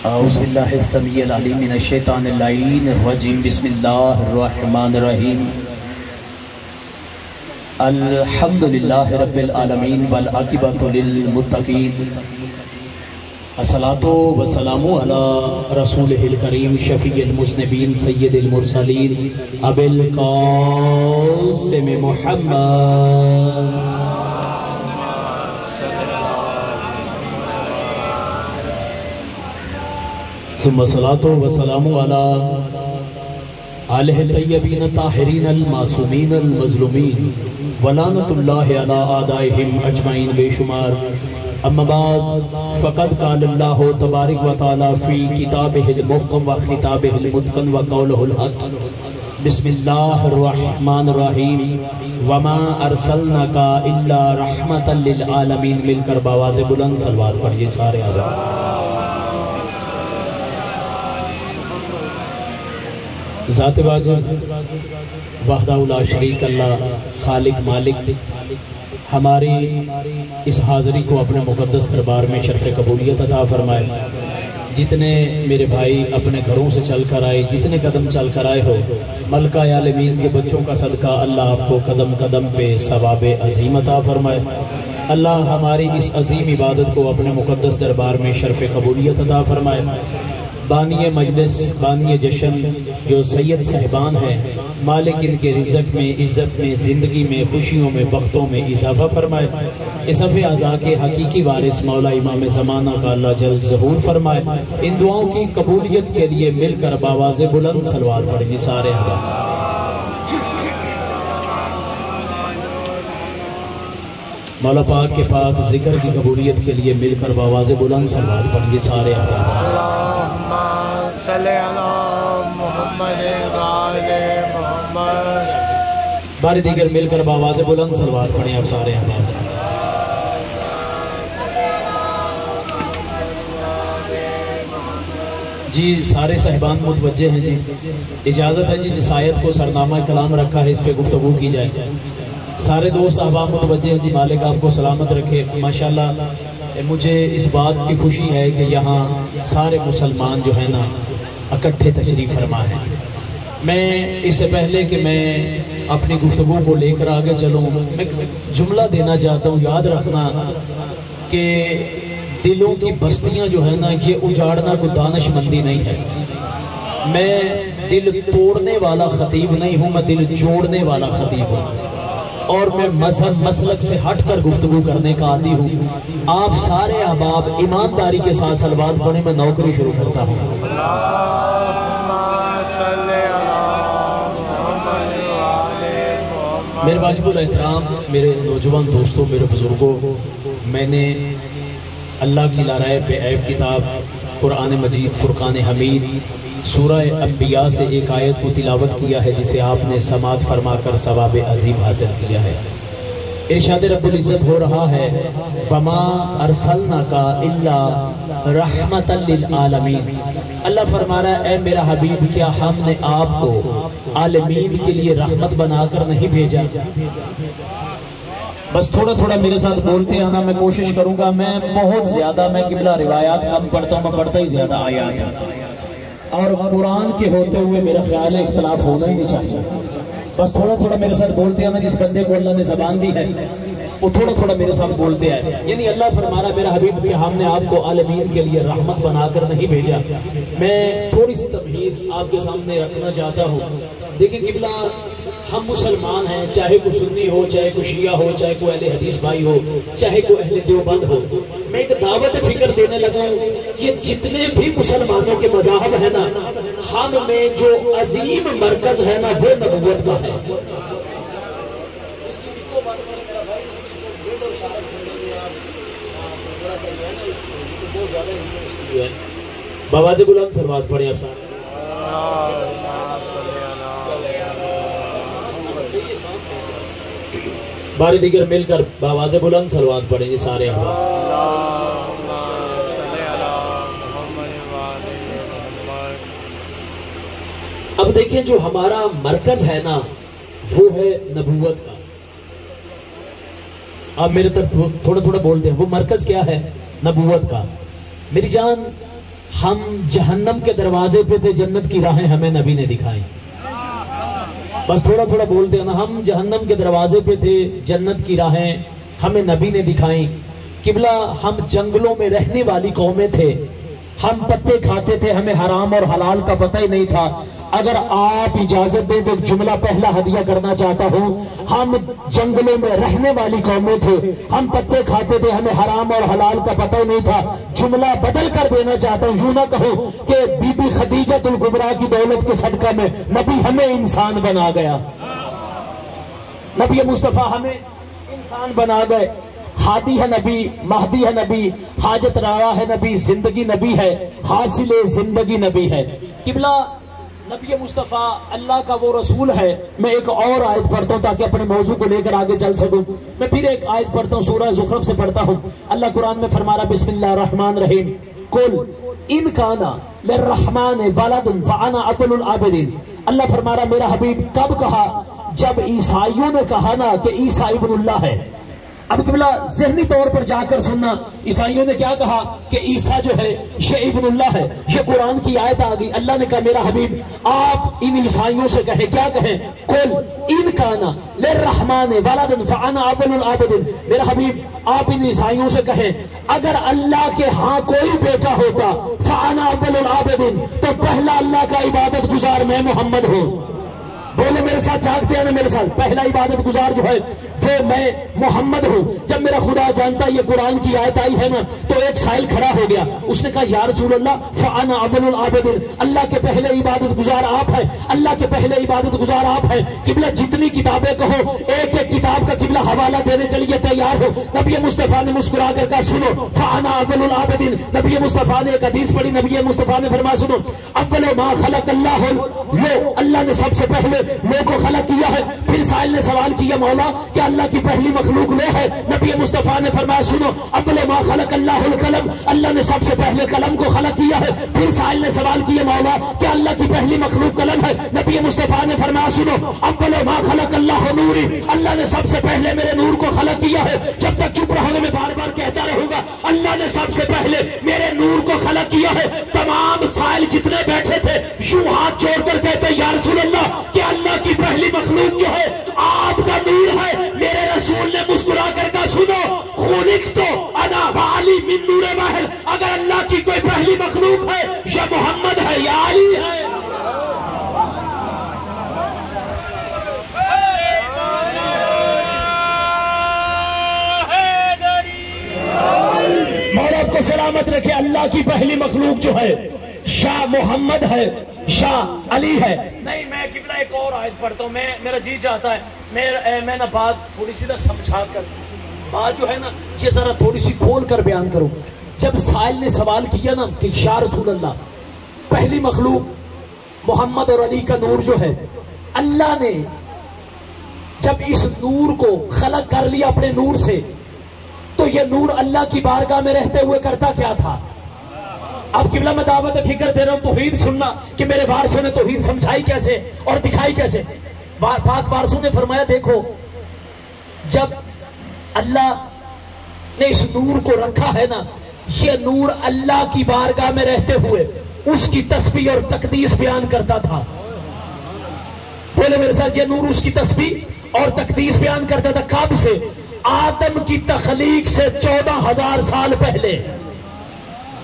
اعوذ باللہ السمیع العلیم من الشیطان اللعین الرجیم بسم اللہ الرحمن الرحیم الحمدللہ رب العالمین والعاقبۃ للمتقین الصلاۃ والسلام علی رسولہ الکریم شفیع المذنبین سید المرسلین ابی القاسم محمد ثم الصلاة والسلام على آلہ الطیبین الطاہرین المعصومین المظلومین ولعنۃ اللہ علی اعدائہم اجمعین بے شمار اما بعد فقد قال اللہ تبارک و تعالی فی کتابہ المحکم و خطابہ المتقن و قولہ الحق بسم اللہ الرحمن الرحیم وما ارسلناک الا رحمتا للعالمین مل کر باواز بلند صلوات پڑھیے سارے آدھا ذات واجب وحدہ لا شریک اللہ خالق مالک ہماری اس حاضری کو اپنے مقدس دربار میں شرف قبولیت عطا فرمائے۔ جتنے میرے بھائی اپنے گھروں سے چل کر آئے، جتنے قدم چل کر آئے ہو، ملکہ عالمین کے بچوں کا صدقہ اللہ آپ کو قدم قدم پہ ثواب عظیم عطا فرمائے۔ اللہ ہماری اس عظیم عبادت کو اپنے مقدس دربار میں شرف قبولیت عطا فرمائے۔ بانی مجلس، بانی جشن جو سید صاحبان ہیں، مالک ان کے رزق میں، عزت میں، زندگی میں، خوشیوں میں، بختوں میں اضافہ فرمائے۔ اس صف اعضاء کے حقیقی وارث مولا امام زمانہ کا اللہ جل ظہور فرمائے۔ ان دعاؤں کی قبولیت کے لیے مل کر باواز بلند صلوات پڑھیں سارے حضرات۔ مولا پاک کے پاک ذکر کی قبولیت کے لیے مل کر باواز بلند صلوات پڑھیں سارے حضرات۔ صلی اللہ محمد وآل محمد۔ بار دیگر مل کر باواز بلند صلوات پڑھیں آپ سارے احباب۔ جی سارے صاحبان متوجہ ہیں، جی اجازت ہے جی جس آیت کو سرنامہ کلام رکھا ہے اس پہ گفتگو کی جائے۔ سارے دوست احباب متوجہ ہیں، جی مالک آپ کو سلامت رکھے۔ ماشاءاللہ مجھے اس بات کی خوشی ہے کہ یہاں سارے مسلمان جو ہیں نا اکٹھے تشریف فرما ہیں۔ میں اس سے پہلے کہ میں اپنی گفتگو کو لے کر آگے چلوں، میں جملہ دینا چاہتا ہوں، یاد رکھنا کہ دلوں کی بستیاں جو ہیں نا یہ اجاڑنا کوئی دانش مندی نہیں ہے۔ میں دل توڑنے والا خطیب نہیں ہوں، میں دل جوڑنے والا خطیب ہوں، اور میں مذہب مسلک سے ہٹ کر گفتگو کرنے کا عادی ہوں۔ آپ سارے احباب ایمانداری کے ساتھ صلوات پڑھیں، میں نوکری شروع کرتا ہوں۔ میرے واجب الاحترام، میرے نوجوان دوستوں، میرے بزرگوں، میں نے اللہ کی لارائے بے عیب کتاب قرآن مجید فرقان حمید سورہ انبیاء سے ایک آیت کو تلاوت کیا ہے جسے آپ نے سماعت فرما کر ثواب عظیم حاصل کیا ہے۔ ارشاد رب العزت ہو رہا ہے وَمَا أَرْسَلْنَاكَ إِلَّا رَحْمَةً لِلْعَالَمِينَ۔ اللہ فرما رہا ہے اے میرا حبیب کیا ہم نے آپ کو عالمین کے لیے رحمت بنا کر نہیں بھیجا؟ بس تھوڑا تھوڑا میرے ساتھ بولتے ہیں نا، میں کوشش کروں گا، میں بہت زیادہ میں قبلہ روایات کم پڑھتا ہوں، میں پڑھتا ہی زیادہ آیات ہیں، اور قرآن کے ہوتے ہوئے میرا خیال ہے اختلاف ہونا ہی نہیں چاہیے۔ بس تھوڑا تھوڑا میرے ساتھ بولتے ہیں نا، جس بندے کو اللہ نے زبان دی ہے وہ تھوڑا تھوڑا میرے ساتھ بولتے ہیں۔ یعنی اللہ فرما رہا میرا حبیب کہ ہم نے آپ کو عالمین کے لیے رحمت بنا کر نہیں بھیجا۔ میں تھوڑی سی تمہید آپ کے سامنے رکھنا چاہتا ہوں۔ دیکھیں قبلہ ہم مسلمان ہیں، چاہے کوئی سنی ہو، چاہے کوئی شیعہ ہو، چاہے کوئی اہل حدیث بھائی ہو، چاہے کوئی اہل دیوبند ہو۔ میں ایک دعوت فکر دینے لگا ہوں، یہ جتنے بھی مسلمانوں کے مذاہب ہیں نا، ہم میں جو عظیم مرکز ہے نا وہ نبوت کا ہے۔ باواز بلند صلوات پڑھیں آپ سارے۔ بار دیگر مل کر باواز بلند صلوات پڑھیں سارے احباب۔ اب دیکھیں جو ہمارا مرکز ہے نا وہ ہے نبوت کا۔ آپ میرے طرف تھوڑا تھوڑا بولتے ہیں، وہ مرکز کیا ہے؟ نبوت کا۔ میری جان ہم جہنم کے دروازے پہ تھے، جنت کی راہیں ہمیں نبی نے دکھائی. بس تھوڑا تھوڑا بولتے ہیں نا، ہم جہنم کے دروازے پہ تھے، جنت کی راہیں ہمیں نبی نے دکھائیں. قبلہ ہم جنگلوں میں رہنے والی قومیں تھے، ہم پتے کھاتے تھے، ہمیں حرام اور حلال کا پتہ ہی نہیں تھا. اگر آپ اجازت دیں تو ایک جملہ پہلا ہدیہ کرنا چاہتا ہوں. ہم جنگلوں میں رہنے والی قومیں تھے، ہم پتے کھاتے تھے، ہمیں حرام اور حلال کا پتہ ہی نہیں تھا. جملہ بدل کر دینا چاہتا ہوں، یوں نہ کہو کہ بی بی خدیجہ الکبریٰ کی دولت کے صدقہ میں نبی ہمیں انسان بنا گیا. نبی مصطفیٰ ہمیں انسان بنا گئے. ہادی ہے نبی، مہدی ہے نبی، حاجت روا ہے نبی، زندگی نبی ہے، حاصل زندگی نبی ہے. قبلہ نبی مصطفیٰ اللہ کا وہ رسول ہے. میں ایک اور آیت پڑھتا ہوں تاکہ اپنے موضوع کو لے کر آگے چل سکوں. میں پھر ایک آیت پڑھتا ہوں، سورہ زخرف سے پڑھتا ہوں. اللہ قرآن میں فرما رہا بسم اللہ الرحمن الرحیم قل ان کان للرحمن ولد فانا اول العابدین. اللہ فرما رہا میرا حبیب کب کہا؟ جب عیسائیوں نے کہا نا کہ عیسیٰ ابن اللہ ہے. اب قبلہ ذہنی طور پر جا کر سننا، عیسائیوں نے کیا کہا کہ عیسیٰ جو ہے یہ ابن اللہ ہے. یہ قرآن کی آیت آ گئی. اللہ نے کہا میرا حبیب آپ ان عیسائیوں سے کہیں، کیا کہیں؟ قل ان کانا للرحمن ولد فانا اول العابدین. میرا حبیب آپ ان عیسائیوں سے کہیں اگر اللہ کے ہاں کوئی بیٹا ہوتا فانا اول العابدین تو پہلا اللہ کا عبادت گزار میں محمد ہوں. بولے میرے ساتھ، جاگتے ہیں نا میرے ساتھ، پہلا عبادت گزار جو ہے وہ میں محمد ہوں. جب میرا خدا جانتا یہ قرآن کی آیت آئی ہے نا تو ایک سائل کھڑا ہو گیا. اس نے کہا یا رسول اللہ فانا اول العابدین، اللہ کے پہلے عبادت گزار آپ ہیں، اللہ کے پہلے عبادت گزار آپ ہیں. قبلہ جتنی کتابیں کہو ایک ایک کتاب کا قبلہ حوالہ دینے کے لیے تیار ہو. نبی مصطفیٰ نے مسکرا کر کہا سنو فانا اول العابدین. نبی مصطفیٰ نے ایک حدیث پڑھی، نبی مصطفیٰ نے فرمایا سنو اول ما خلق اللہ لو، اللہ نے سب سے پہلے لو کو خلق کیا ہے. پھر سائل نے سوال کیا مولا کہ اللہ کی پہلی مخلوق لو ہے؟ نبی مصطفیٰ نے فرمایا سنو اول ما خلق اللہ القلم، اللہ نے سب سے پہلے قلم کو خلق کیا ہے. پھر سائل نے سوال کیا مولا کہ اللہ کی پہلی مخلوق قلم ہے؟ نبی مصطفیٰ نے فرمایا سنو اول ما خلق اللہ نوری، اللہ نے سب سے پہلے میرے نور کو خلق کیا ہے. جب تک چپ رہو میں بار بار کہتا رہوں گا اللہ نے سب سے پہلے میرے نور کو خلق کیا ہے. تمام سائل جتنے بیٹھے تھے یوں ہاتھ جوڑ کر کہتے یا رسول اللہ کہ اللہ کی پہلی مخلوق جو ہے آپ کا نور ہے. میرے رسول نے مسکرا کر کہا سنو خلقت تو انا وعلی من نور واحد، اگر اللہ کی کوئی پہلی مخلوق ہے یا محمد ہے یا علی ہے. مولا آپ کو سلامت رکھے. اللہ کی پہلی مخلوق جو ہے شاہ محمد ہے، شاہ علی ہے. نہیں میں قبلہ ایک اور آیت پڑھتا ہوں. میرا جی چاہتا ہے میں نہ بات تھوڑی سی نہ سمجھا کر بات جو ہے نا یہ ذرا تھوڑی سی کھول کر بیان کروں. جب سائل نے سوال کیا نا کہ یا رسول اللہ پہلی مخلوق محمد اور علی کا نور جو ہے، اللہ نے جب اس نور کو خلق کر لیا اپنے نور سے تو یہ نور اللہ کی بارگاہ میں رہتے ہوئے کرتا کیا تھا؟ اب قبلہ میں دعوت فکر دے رہا ہوں توحید سننا کہ میرے وارثوں نے توحید سمجھائی کیسے اور دکھائی کیسے. پاک وارثوں نے فرمایا دیکھو جب اللہ نے اس نور کو رکھا ہے نا یہ نور اللہ کی بارگاہ میں رہتے ہوئے اس کی تسبیح اور تقدیس بیان کرتا تھا. بولے میرے ساتھ، یہ نور اس کی تسبیح اور تقدیس بیان کرتا تھا. کب سے؟ آدم کی تخلیق سے 14,000 سال پہلے.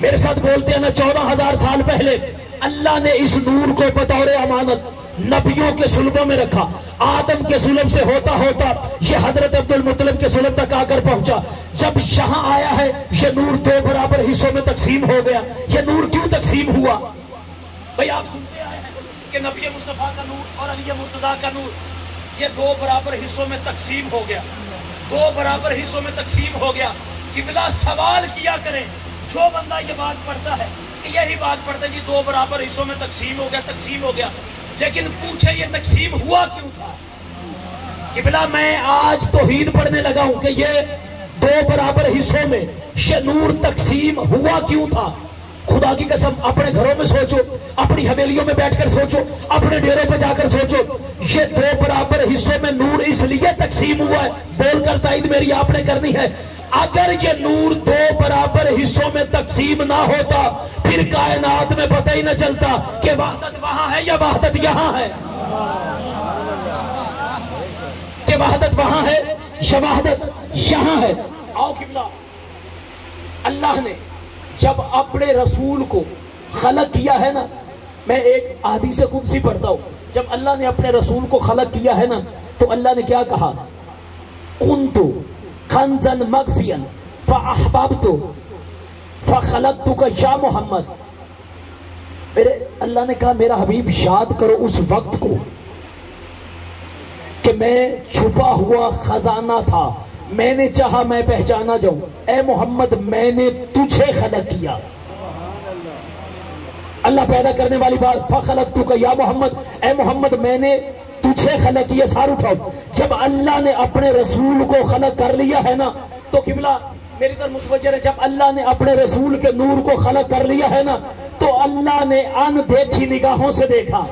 میرے ساتھ بولتے ہیں نا 14,000 سال پہلے اللہ نے اس نور کو بطور امانت نبیوں کے صلبوں میں رکھا. آدم کے صلب سے ہوتا ہوتا یہ حضرت عبد المطلب کے صلب تک آ کر پہنچا. جب یہاں آیا ہے یہ نور 2 برابر حصوں میں تقسیم ہو گیا. یہ نور کیوں تقسیم ہوا؟ بھئی آپ سنتے آئے ہیں کہ نبی مصطفیٰ کا نور اور علی مرتضیٰ کا نور یہ 2 برابر حصوں میں تقسیم ہو گیا. 2 برابر حصوں میں تقسیم ہو گیا. قبلہ سوال کیا کریں جو بندہ یہ بات پڑھتا ہے کہ یہی بات پڑھتا ہے جی 2 برابر حصوں میں تقسیم ہو گیا لیکن پوچھے یہ تقسیم ہوا کیوں تھا؟ قبلہ میں آج توحید پڑھنے لگا ہوں کہ یہ 2 برابر حصوں میں یہ نور تقسیم ہوا کیوں تھا. خدا کی قسم اپنے گھروں میں سوچو، اپنی حویلیوں میں بیٹھ کر سوچو، اپنے ڈیروں پہ جا کر سوچو. یہ 2 برابر حصوں میں نور اس لیے تقسیم ہوا ہے. بول کر تائید میری آپ نے کرنی ہے. اگر یہ نور 2 برابر حصوں میں تقسیم نہ ہوتا پھر کائنات میں پتہ ہی نہ چلتا کہ وحدت وہاں ہے یا وحدت یہاں ہے، کہ وحدت وہاں ہے یا وحدت یہاں ہے۔ آؤ قبلہ، اللہ نے جب اپنے رسول کو خلق کیا ہے نا، میں ایک حدیث قدسی پڑھتا ہوں، جب اللہ نے اپنے رسول کو خلق کیا ہے نا تو اللہ نے کیا کہا؟ کنت کنزا مخفیا فاحببت فخلقتک یا محمد۔ میرے اللہ نے کہا میرا حبیب یاد کرو اس وقت کو کہ میں چھپا ہوا خزانہ تھا، میں نے چاہا میں پہچانا جاؤں، اے محمد میں نے تجھے خلق کیا۔ اللہ پیدا کرنے والی بات، فخلقتک یا محمد، اے محمد میں نے تجھے خلق کیا۔ سار اٹھاؤ، جب اللہ نے اپنے رسول کو خلق کر لیا ہے نا تو قبلہ میری طرف متوجہ ہے، جب اللہ نے اپنے رسول کے نور کو خلق کر لیا ہے نا تو اللہ نے ان دیکھی نگاہوں سے دیکھا۔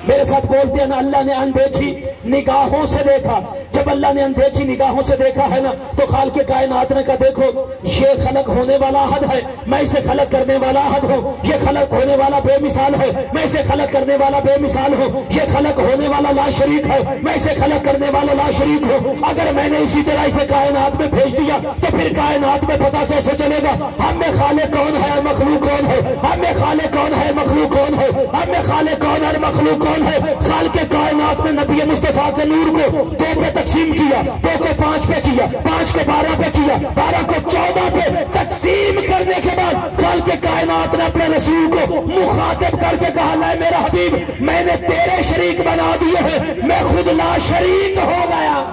میرے ساتھ بولتے ہیں نا، اللہ نے اندیکھی نگاہوں سے دیکھا۔ جب اللہ نے اندیکھی نگاہوں سے دیکھا ہے نا تو خالق کائنات نے کہا دیکھو یہ خلق ہونے والا احد ہے، میں اسے خلق کرنے والا احد ہوں، یہ خلق ہونے والا بے مثال ہے، میں اسے خلق کرنے والا بے مثال ہوں، یہ خلق ہونے والا لا شریک ہے، میں اسے خلق کرنے والا لا شریک ہوں۔ اگر میں نے اسی طرح اسے کائنات میں بھیج دیا تو پھر کائنات میں پتہ کیسے چلے گا ہم میں خالق کون ہے اور مخلوق کون ہے، ہم میں خالق کون ہے مخلوق کون ہے، ہم میں خالق کون ہے اور مخلوق کون ہے۔ خالق کائنات نے نبی مصطفیٰ کے نور کو 2 پہ تقسیم کیا، 2 کو 5 پہ کیا، 5 کو 12 پہ کیا، 12 کو 14 پہ تقسیم کرنے کے بعد خالق کائنات نے اپنے رسول کو مخاطب کر کے کہا لے میرا حبیب میں نے تیرے شریک بنا دیے ہیں، میں خود لا شریک ہو گیا۔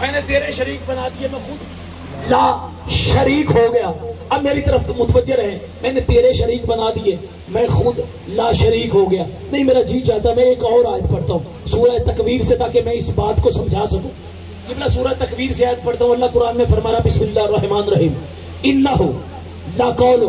میں نے تیرے شریک بنا دیے، میں خود لا شریک ہو گیا۔ اب میری طرف متوجہ رہے، میں نے تیرے شریک بنا دیے، میں خود لا شریک ہو گیا۔ نہیں میرا جی چاہتا میں ایک اور آیت پڑھتا ہوں سورہ تکویر سے تاکہ میں اس بات کو سمجھا سکوں۔ جب میں سورہ تکویر سے آیت پڑھتا ہوں، اللہ قرآن میں فرما رہا بسم اللہ الرحمن الرحیم انہ لقول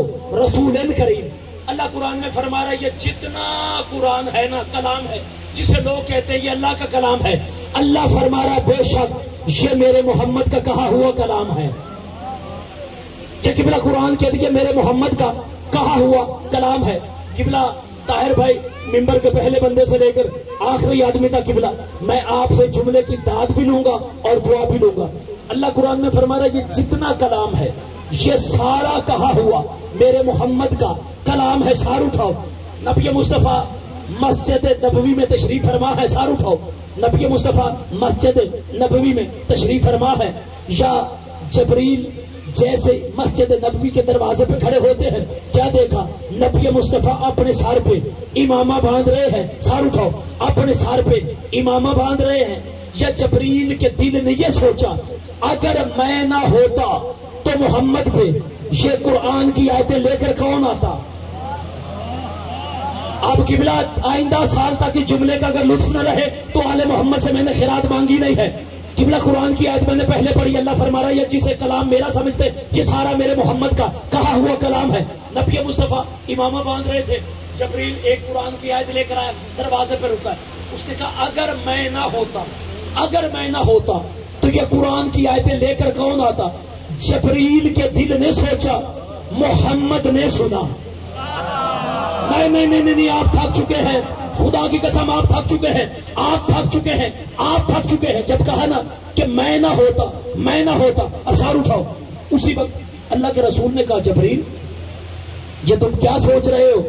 رسول کریم۔ اللہ قرآن میں فرما رہا ہے یہ جتنا قرآن ہے نا کلام ہے جسے لوگ کہتے ہیں یہ اللہ کا کلام ہے، اللہ فرما رہا بے شک یہ میرے محمد کا کہا ہوا کلام ہے۔ کہ قبلہ قرآن کے لیے میرے محمد کا کہا ہوا کلام ہے۔ قبلہ طاہر بھائی ممبر کے پہلے بندے سے لے کر آخری آدمی تک قبلہ میں آپ سے جملے کی داد بھی لوں گا اور دعا بھی لوں گا۔ اللہ قرآن میں فرما رہا ہے یہ جتنا کلام ہے یہ سارا کہا ہوا میرے محمد کا کلام ہے۔ سار اٹھاؤ، نبی مصطفیٰ مسجد نبوی میں تشریف فرما ہے۔ سار اٹھاؤ، نبی مصطفیٰ مسجد نبوی میں تشریف فرما ہے، یا جبریل جیسے مسجد نبوی کے دروازے پہ کھڑے ہوتے ہیں کیا دیکھا؟ نبی مصطفیٰ اپنے سر پہ امامہ باندھ رہے ہیں۔ سار اٹھاؤ، اپنے سر پہ امامہ باندھ رہے ہیں، یا جبریل کے دل نے یہ سوچا اگر میں نہ ہوتا تو محمد پہ یہ قرآن کی آیتیں لے کر کون آتا؟ اب قبلہ آئندہ سال تک اس جملے کا اگر لطف نہ رہے تو آل محمد سے میں نے خیرات مانگی نہیں ہے۔ قبلہ قرآن کی آیت میں نے پہلے پڑھی، اللہ فرما رہا ہے جسے کلام میرا سمجھتے یہ سارا میرے محمد کا کہا ہوا کلام ہے۔ نبی مصطفیٰ امامہ باندھ رہے تھے، جبریل ایک قرآن کی آیت لے کر آیا، دروازے پہ رکا ہے، اس نے کہا اگر میں نہ ہوتا تو یہ قرآن کی آیتیں لے کر کون آتا؟ جبریل کے دل نے سوچا، محمد نے سنا۔ نہیں آپ تھک چکے ہیں، خدا کی قسم آپ تھک چکے ہیں، آپ تھک چکے ہیں۔ جب کہا نا کہ میں نہ ہوتا، اب سار اٹھاؤ، اسی وقت اللہ کے رسول نے کہا جبریل یہ تم کیا سوچ رہے ہو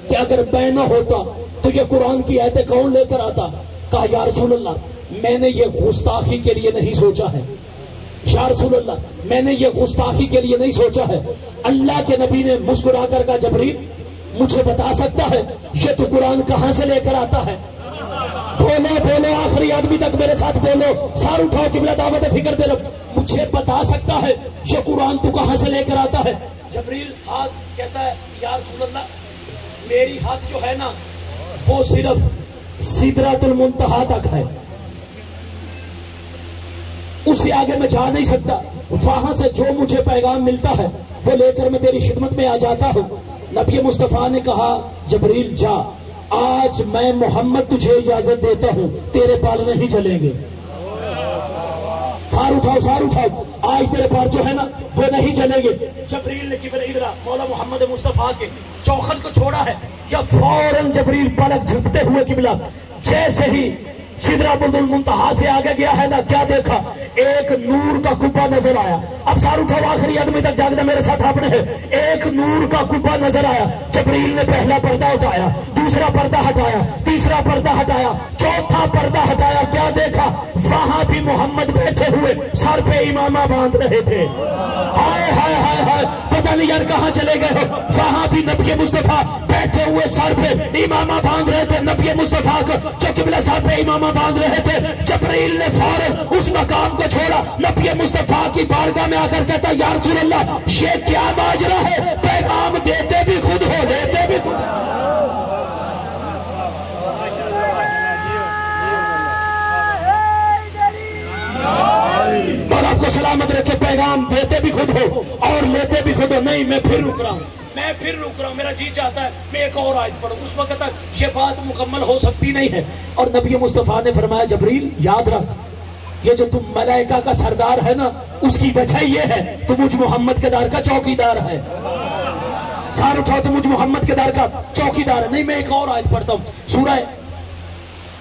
کہ اگر میں نہ ہوتا تو یہ قرآن کی آیتیں کون لے کر آتا؟ کہا یا رسول اللہ میں نے یہ گستاخی کے لیے نہیں سوچا ہے، یا رسول اللہ میں نے یہ گستاخی کے لیے نہیں سوچا ہے۔ اللہ کے نبی نے مسکرا کر کہا جبریل مجھے بتا سکتا ہے یہ تو قرآن کہاں سے لے کر آتا ہے؟ بولو آخری آدمی تک میرے ساتھ بولو، سار اٹھاؤ، قبلہ دعوت فکر دے رہا، مجھے بتا سکتا ہے یہ قرآن تو کہاں سے لے کر آتا ہے؟ جبریل ہاتھ کہتا ہے یا رسول اللہ میری ہاتھ جو ہے نا وہ صرف سدرۃ المنتہا تک ہے، اس سے آگے میں جا نہیں سکتا، وہاں سے جو مجھے پیغام ملتا ہے وہ لے کر میں تیری خدمت میں آ جاتا ہوں۔ نبی مصطفیٰ نے کہا جبریل جا، آج میں محمد تجھے اجازت دیتا ہوں، تیرے بال نہیں چلیں گے۔ سار اٹھاؤ آج تیرے پاس جو ہے نا وہ نہیں چلیں گے. جبریل نے قبلہ ادھر مولا محمد مصطفیٰ کے چوکھٹ کو چھوڑا ہے یا فوراً جبریل پلک جھپتے ہوئے قبلہ جیسے ہی سدرۃ المنتہا سے آگے گیا ہے نا کیا دیکھا؟ ایک نور کا کپا نظر آیا. اب سار اٹھاؤ آخری آدمی تک جاگنا میرے ساتھ آپ نے ہے. ایک نور کا کپا نظر آیا. جبریل نے پہلا پردہ اٹھایا, دوسرا پردہ ہٹایا, تیسرا پردہ ہٹایا, چوتھا پردہ ہٹایا. کیا دیکھا؟ وہاں بھی محمد بیٹھے ہوئے سر پہ امامہ باندھ رہے تھے. ہائے ہائے ہائے ہائے, پتہ نہیں یار کہاں چلے گئے ہو. وہاں بھی نبی مصطفیٰ بیٹھے ہوئے سر پہ امامہ باندھ رہے تھے. نبی مصطفیٰ کو جو قبلہ سر پہ امامہ باندھ رہے تھے, جبرائیل نے فوراً اس مقام کو چھوڑا. نبی مصطفیٰ کی بارگاہ میں آ کر کہتا یا رسول اللہ یہ کیا ماجرا ہے؟ پیغام دیتے بھی خود ہو, لیتے بھی خود ہو. اور آپ کو سلامت رکھے, پیغام دیتے بھی خود ہو اور لیتے بھی خود ہو. نہیں میں پھر رک رہا ہوں, میرا جی چاہتا ہے میں ایک اور آیت پڑھوں. اس وقت تک یہ بات مکمل ہو سکتی نہیں ہے. اور نبی مصطفیٰ نے فرمایا جبریل یاد رکھ, یہ جو تم ملائکہ کا سردار ہے نا اس کی وجہ یہ ہے تو مجھ محمد کے دار کا چوکیدار ہے. سار اٹھاؤ, تو مجھ محمد کے دار کا چوکیدار ہے. نہیں میں ایک اور آیت پڑھتا ہوں, سورہ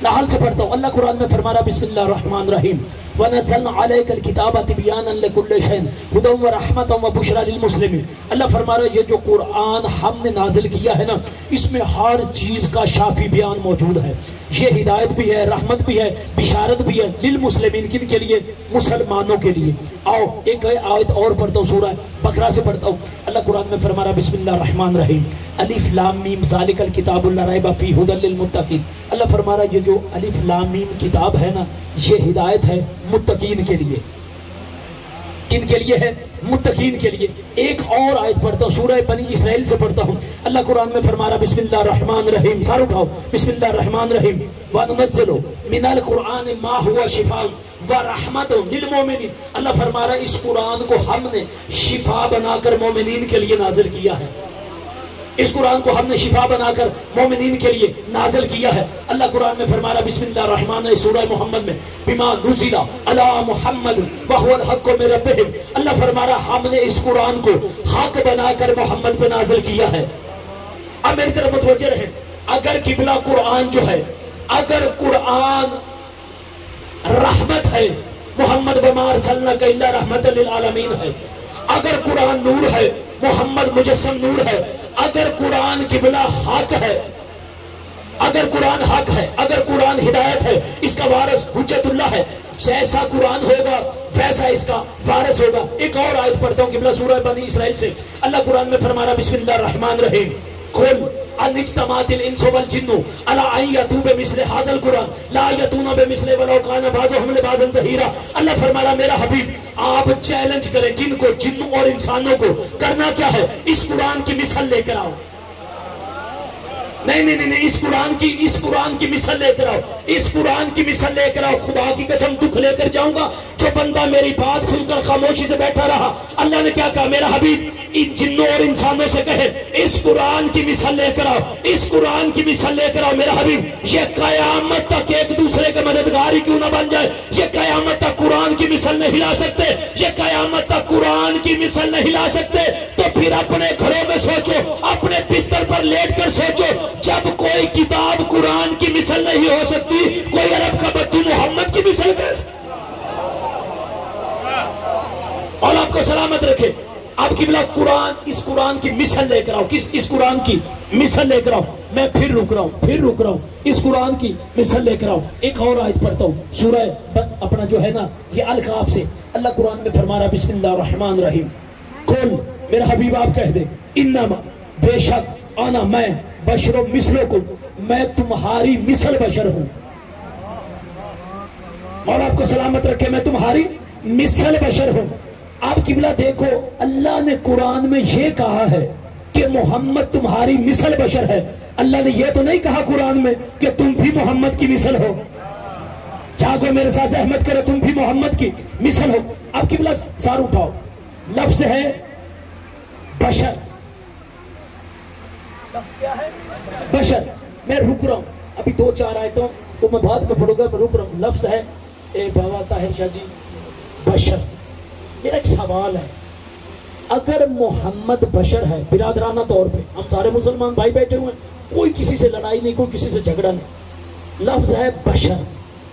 نحل سے پڑھتا ہوں. اللہ قرآن میں فرما رہا بسم اللہ الرحمن الرحیم وَنَزَّلْنَا عَلَيْكَ الْكِتَابَ تِبْيَانًا لِكُلِّ شَيْءٍ هُدًى وَرَحْمَةً وَبُشْرَى لِلْمُسْلِمِينَ. اللہ فرما رہا ہے یہ جو قرآن ہم نے نازل کیا ہے نا اس میں ہر چیز کا شافی بیان موجود ہے. یہ ہدایت بھی ہے, رحمت بھی ہے, بشارت بھی ہے للمسلمین. کن کے لیے؟ مسلمانوں کے لیے. آؤ ایک آیت اور پڑھتا ہوں, سورہ بقرہ سے پڑھتا ہوں. اللہ قرآن میں فرما رہا بسم اللہ الرحمن الرحیم الف لام میم ذالک الکتاب لا ریب فیہ ھدی للمتقین. اللہ فرما رہا ہے یہ جو الف لام میم کتاب ہے نا یہ ہدایت ہے متقین کے لیے. کن کے لیے ہے؟ متقین کے لیے. ایک اور آیت پڑھتا ہوں, سورہ بنی اسرائیل سے پڑھتا ہوں. اللہ قرآن میں فرما رہا بسم اللہ الرحمن الرحیم, سار اٹھاؤ بسم اللہ الرحمن الرحیم وَنُنَزِّلُ مِنَ الْقُرْآنِ مَا هُوَ شِفَاءٌ وَرَحْمَةٌ لِلْمُؤْمِنِينَ. اللہ فرما رہا ہے اس قرآن کو ہم نے شفا بنا کر مومنین کے لیے نازل کیا ہے. اس قرآن کو ہم نے شفا بنا کر مومنین کے لیے نازل کیا ہے. اللہ قرآن میں فرما رہا بسم اللہ الرحمن الرحیم سورہ محمد میں بما نزل علی محمد وهو الحق من ربهم. اللہ فرما رہا ہم نے اس قرآن کو حق بنا کر محمد پہ نازل کیا ہے. اب میری طرف متوجہ رہیں, اگر قبلہ قرآن جو ہے, اگر قرآن رحمت ہے, محمد وما ارسلناک الا رحمۃ للعالمین ہے. اگر قرآن نور ہے, محمد مجسم نور ہے. اگر قرآن قبلہ حق ہے, اگر قرآن حق ہے, اگر قرآن ہدایت ہے, اس کا وارث حجت اللہ ہے. جیسا قرآن ہوگا ویسا اس کا وارث ہوگا. ایک اور آیت پڑھتا ہوں قبلہ سورہ بنی اسرائیل سے. اللہ قرآن میں فرما رہا بسم اللہ الرحمن الرحیم قل ان اجتمعت الانس والجن على ان یاتوا بمثل هذا القرآن لا یاتون بمثله ولو كان بعضهم لبعض ظہیرا. اللہ فرما رہا میرا حبیب آپ چیلنج کریں کن کو؟ جنوں اور انسانوں کو. کرنا کیا ہے؟ اس قرآن کی مثال لے کر آؤ. نہیں اس قرآن کی مثال لے کر آؤ, اس قرآن کی مثال لے کر آؤ. خدا کی قسم دکھ لے کر جاؤں گا جو بندہ میری بات سن کر خاموشی سے بیٹھا رہا. اللہ نے کیا کہا؟ میرا حبیب ان جنوں اور انسانوں سے کہے اس قرآن کی مثال لے کر آؤ, اس قرآن کی مثال لے کر آؤ. میرا حبیب یہ قیامت تک ایک دوسرے کے مددگار ہی کیوں نہ بن جائے, یہ قیامت تک قرآن کی مثال نہیں لا سکتے, یہ قیامت تک قرآن کی مثال نہیں لا سکتے. تو پھر اپنے گھروں میں سوچو, اپنے بستر پر لیٹ کر سوچو, جب کوئی کتاب قرآن کی مثال نہیں ہو سکتی, کوئی عرب کا بدو محمد کی مثال کیسے؟ اور آپ کو سلامت رکھے. آپ قبلہ قرآن, اس قرآن کی مثال لے کر آؤ. اس قرآن کی مثال لے کر آؤ. میں پھر رک رہا ہوں, اس قرآن کی مثال لے کر آؤ. ایک اور آیت پڑھتا ہوں سورہ اپنا جو ہے نا یہ القاف سے. اللہ قرآن میں فرما رہا بسم اللہ الرحمن الرحیم قل, میرا حبیب آپ کہہ دے انما بے شک انا میں بشر مثلکم میں تمہاری مثل بشر ہوں. اور آپ کو سلامت رکھے میں تمہاری مثل بشر ہوں. آپ قبلہ دیکھو, اللہ نے قرآن میں یہ کہا ہے کہ محمد تمہاری مثل بشر ہے. اللہ نے یہ تو نہیں کہا قرآن میں کہ تم بھی محمد کی مثل ہو. جاگو میرے ساتھ احمد کرو, تم بھی محمد کی مثل ہو. آپ قبلہ سار اٹھاؤ, لفظ ہے بشر. لفظ کیا ہے؟ بشر. میں رک رہا ہوں, ابھی 2-4 آیتوں تو میں بعد میں پڑھوں گا, میں رک رہا ہوں. لفظ ہے اے بابا طاہر شاہ جی, بشر. میرا ایک سوال ہے، اگر محمد بشر ہے برادرانہ طور پہ، ہم سارے مسلمان بھائی بیٹھے ہوئے ہیں، کوئی کسی سے لڑائی نہیں، کوئی کسی سے جھگڑا نہیں، لفظ ہے بشر،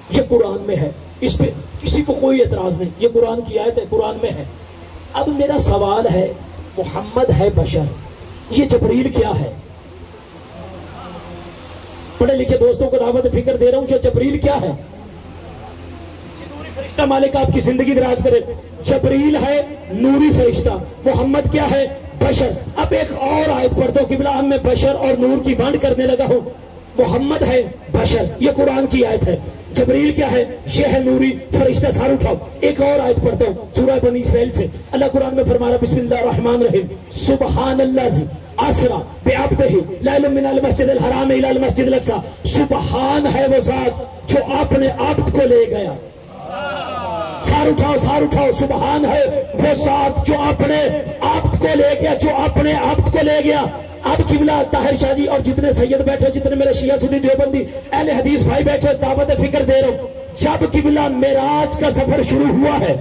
یہ قرآن میں ہے، اس پہ کسی کو کوئی اعتراض نہیں، یہ قرآن کی آیت ہے، قرآن میں ہے. اب میرا سوال ہے، محمد ہے بشر، یہ جبریل کیا ہے؟ پڑھے لکھے دوستوں کو دعوت فکر دے رہا ہوں، یہ جبریل کیا ہے؟ نوری فرشتہ، مالک آپ کی زندگی دراز کرے. جبریل ہے نوری فرشتہ، محمد کیا ہے؟ بشر. اب ایک اور آیت پڑھتا ہوں، قبلہ میں بشر اور نور کی بانٹ کرنے لگا ہوں. محمد ہے بشر، یہ قرآن کی آیت ہے. جبریل کیا ہے؟ یہ ہے نوری فرشتہ. سار اٹھاؤ، ایک اور آیت پڑھتا ہوں سورہ بنی اسرائیل سے. اللہ قرآن میں فرما رہا، بسم اللہ الرحمن الرحیم، سبحان اللہ اسرا بعبدہ لیلا من المسجد الحرام الى المسجد الاقصى. سبحان ہے وہ ذات جو اپنے عبد کو لے گیا. سار اٹھاؤ، سار اٹھاؤ. سبحان ہے وہ ذات جو اپنے عبد کو لے گیا، جو اپنے عبد کو لے گیا. اب قبلہ طاہر شاہ جی اور جتنے سید بیٹھے، جتنے میرے شیعہ سنی دیوبندی اہل حدیث بھائی بیٹھے، دعوت فکر دے رہا ہوں. جب قبلہ معراج کا سفر شروع ہوا ہے،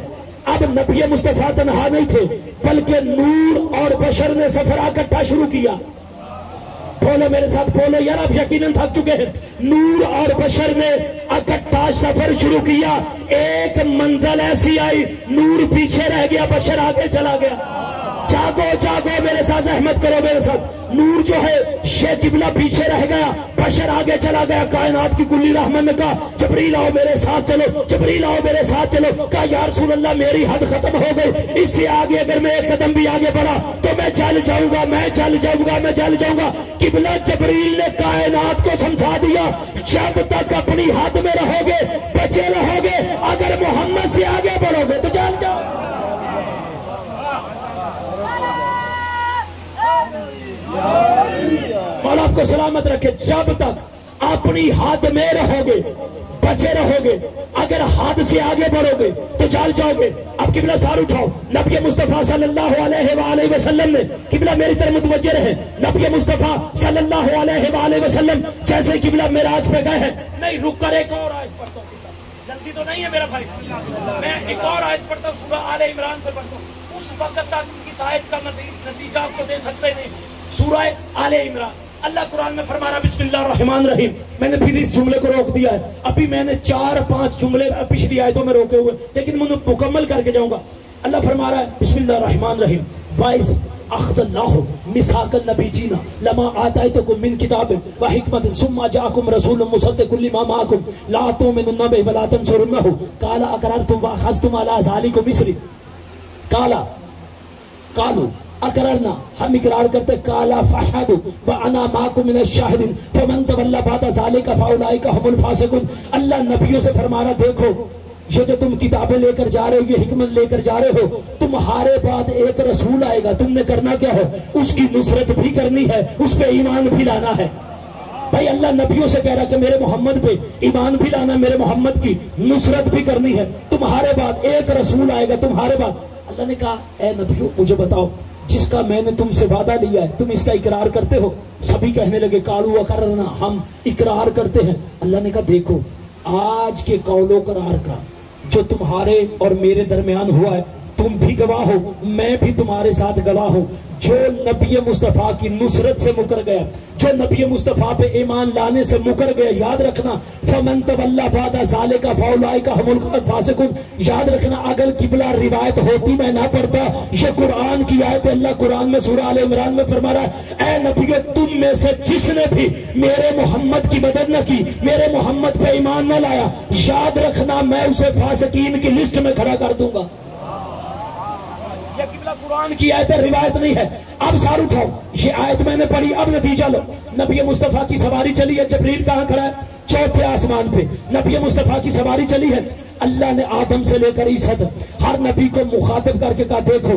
اب نبی مصطفیٰ تنہا نہیں تھے، بلکہ نور اور بشر نے سفر اکٹھا شروع کیا. بولو میرے ساتھ، بولو یار، آپ یقیناً تھک چکے ہیں. نور اور بشر نے اکٹھا سفر شروع کیا. ایک منزل ایسی آئی، نور پیچھے رہ گیا، بشر آگے چلا گیا. جاگو جاگو میرے ساتھ، زحمت کرو میرے ساتھ. نور جو ہے یہ قبلہ پیچھے رہ گیا، بشر آگے چلا گیا. کائنات کی کلی رحمت نے کہا جبریل آؤ میرے ساتھ چلو، جبریل آؤ میرے ساتھ چلو. کہا یا رسول اللہ میری حد ختم ہو گئی، اس سے آگے اگر میں ایک قدم بھی آگے بڑھا تو میں جل جاؤں گا، میں جل جاؤں گا، میں جل جاؤں گا. قبلہ جبریل نے کائنات کو سمجھا دیا، جب تک اپنی حد میں رہو گے بچے رہو گے، اگر محمد سے آگے بڑھو گے تو جل جاؤ. مولا آپ کو سلامت رکھے. جب تک اپنی حد میں رہو گے بچے رہو گے، اگر حد سے آگے بڑھو گے تو جل جاؤ گے. اب قبلہ سار اٹھاؤ. نبی مصطفیٰ صلی اللہ علیہ وآلہ وسلم نے، قبلہ میری طرف متوجہ رہے، نبی مصطفیٰ صلی اللہ علیہ وآلہ وسلم جیسے قبلہ معراج پہ گئے ہیں. نہیں رک کر ایک اور آیت پڑھتا ہوں، جلدی تو نہیں ہے میرا بھائی، میں ایک اور آیت پڑھتا ہوں، سورہ آل عمران سے پڑھتا ہوں. اس وقت تک اس آیت کا نتیجہ آپ کو دے سکتے نہیں. سورہ آل عمران، اللہ قرآن میں فرما رہا بسم اللہ الرحمن الرحیم. میں نے پھر اس جملے کو روک دیا ہے، ابھی میں نے 4-5 جملے پچھلی آیتوں میں روکے ہوئے، لیکن میں مکمل کر کے جاؤں گا. اللہ فرما رہا ہے بسم اللہ الرحمن الرحیم، وَإِذْ أَخَذَ اللَّهُ مِيثَاقَ النَّبِيِّينَ لَمَا آتَيْتُكُم مِّن كِتَابٍ وَحِكْمَةٍ ثُمَّ جَاءَكُمْ رَسُولٌ مُصَدِّقٌ لِّمَا مَعَكُمْ لَا تُؤْمِنُنَّ بِهِ وَلَا تَنصُرُنَّهُ قَالَ أَقْرَرْتُمْ وَأَخَذْتُمْ عَلَىٰ ذَلِكُمْ إِصْرِي قَالُوا اقررنا، ہم اقرار کرتے. قَالَ فَاشْهَدُوا وَأَنَا مَعَكُم مِّنَ الشَّاهِدِينَ فَمَن تَوَلَّىٰ بَعْدَ ذَٰلِكَ فَأُولَٰئِكَ هُمُ الْفَاسِقُونَ. اللہ نبیوں سے فرما رہا دیکھو یہ جو تم کتابیں لے کر جا رہے ہو، یہ حکمت لے کر جا رہے ہو، تمہارے بعد ایک رسول آئے گا، تم نے کرنا کیا ہے؟ اس کی نصرت بھی کرنی ہے، اس پہ ایمان بھی لانا ہے. بھائی اللہ نبیوں سے کہہ رہا کہ میرے محمد پہ ایمان بھی لانا، میرے محمد کی نصرت بھی کرنی ہے. تمہارے بعد ایک رسول آئے گا، تمہارے بعد. اللہ نے کہا اے نبیوں مجھے بتاؤ جس کا میں نے تم سے وعدہ لیا ہے تم اس کا اقرار کرتے ہو؟ سبھی کہنے لگے قالوا اقررنا، ہم اقرار کرتے ہیں. اللہ نے کہا دیکھو آج کے قول و قرار کا جو تمہارے اور میرے درمیان ہوا ہے تم بھی گواہ ہو، میں بھی تمہارے ساتھ گواہ ہوں. جو نبی مصطفیٰ کی نصرت سے مکر گیا، جو نبی مصطفیٰ پہ ایمان لانے سے مکر گیا، یاد رکھنا فَمَن تَوَلَّىٰ بَعْدَ ذَٰلِكَ فَأُولَٰئِكَ هُمُ الْفَاسِقُونَ. یاد رکھنا اگر قبلہ روایت ہوتی میں نہ پڑھتا، یہ قرآن کی آیت ہے. اللہ قرآن میں سورہ آل عمران میں فرما رہا ہے اے نبی تم میں سے جس نے بھی میرے محمد کی مدد نہ کی، میرے محمد پہ ایمان نہ لایا، یاد رکھنا میں اسے فاسقین کی لسٹ میں کھڑا کر دوں گا. یہ قبلہ قرآن کی آیت ہے، روایت نہیں ہے. اب سار اٹھاؤ، یہ آیت میں نے پڑھی، اب نتیجہ لو. نبی مصطفیٰ کی سواری چلی ہے، جبریل کہاں کھڑا ہے؟ چوتھے آسمان پہ. نبی مصطفیٰ کی سواری چلی ہے. اللہ نے آدم سے لے کر عیسیٰ تک ہر نبی کو مخاطب کر کے کہا دیکھو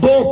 2,